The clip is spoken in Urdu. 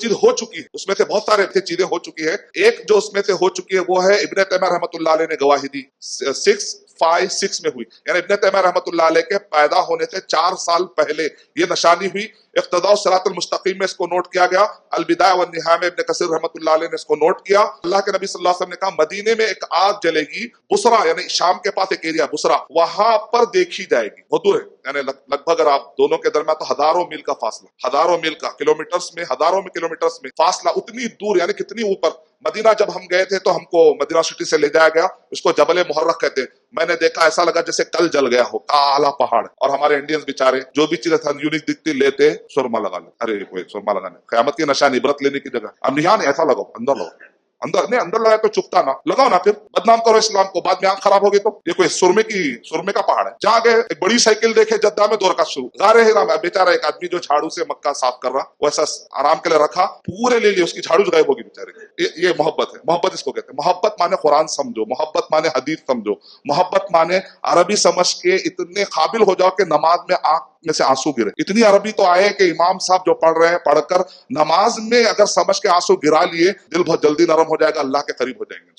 چیز ہو چکی ہے اس میں سے بہت سارے چیزیں ہو چکی ہے. ایک جو اس میں سے ہو چکی ہے وہ ہے ابن تیمیہ رحمۃ اللہ علیہ نے گواہی دی 656 میں ہوئی, یعنی ابن تیمیہ رحمۃ اللہ علیہ کے پیدا ہونے سے 4 سال پہلے یہ نشانی ہوئی. اقتداء الصراط المستقیم میں اس کو نوٹ کیا گیا. البدایہ والنہایہ میں ابن کثیر رحمۃ اللہ علیہ نے اس کو نوٹ کیا. اللہ کے نبی صلی اللہ علیہ وسلم نے کہا مدینے میں ایک آگ جلے گی, بصرہ یعنی شام کے پاس ایک ایریا بصرہ, وہاں پر دیکھی جائے گی. بہت دور ہے, یعنی لگ بھگ اگر آپ دونوں کے درمیان تو ہزاروں میل کا فاصلہ, ہزاروں میل کا, کلومیٹرز میں ہزاروں میں کلومیٹرز میں فاصلہ, اتنی دور یعنی کتنی اوپر. مدینہ جب ہم گئے تھے تو ہم کو مدینہ سٹی سے لے جایا گیا, اس کو جبل محرق کہتے ہیں. میں نے دیکھا ایسا لگا جیسے کل جل گیا ہو, کالا پہاڑ. اور ہمارے انڈینز بیچارے جو بھی چیزیں یونیک دکھتی لیتے سرما لگا لے. ارے کوئی سرما لگانے قیامت کی نشانی, عبرت لینے کی جگہ. اب یہاں نہیں, ایسا لگاؤ اندر لگاؤ, اندر نہیں, اندر لگائے تو چپتا نا, لگاؤ نا, پھر بدنام کرو اسلام کو, بعد میں آنکھ خراب ہوگی تو. یہ کوئی سرمے کا پہاڑ ہے. جہاں گئے ایک بڑی سائیکل دیکھے جدہ میں 2 رکعت شروع. غار حرا میں بیچارہ ایک آدمی جو جھاڑو سے مکہ صاف کر رہا, وہ ایسا آرام کے لیے رکھا, پورے لے لیے, اس کی جھاڑو غائب ہوگی بیچارے. یہ محبت ہے. محبت اس کو کہتے ہیں. محبت مانے قرآن سمجھو, محبت مانے حدیث سمجھو, محبت مانے عربی سمجھ کے اتنے قابل ہو جاؤ کہ نماز میں آنکھ میں سے آنسو گرے. اتنی عربی تو آئے کہ امام صاحب جو پڑھ رہے ہیں پڑھ کر نماز میں اگر سمجھ کے آنسو گرا لیے, دل بہت جلدی نرم ہو جائے گا, اللہ کے قریب ہو جائیں گے.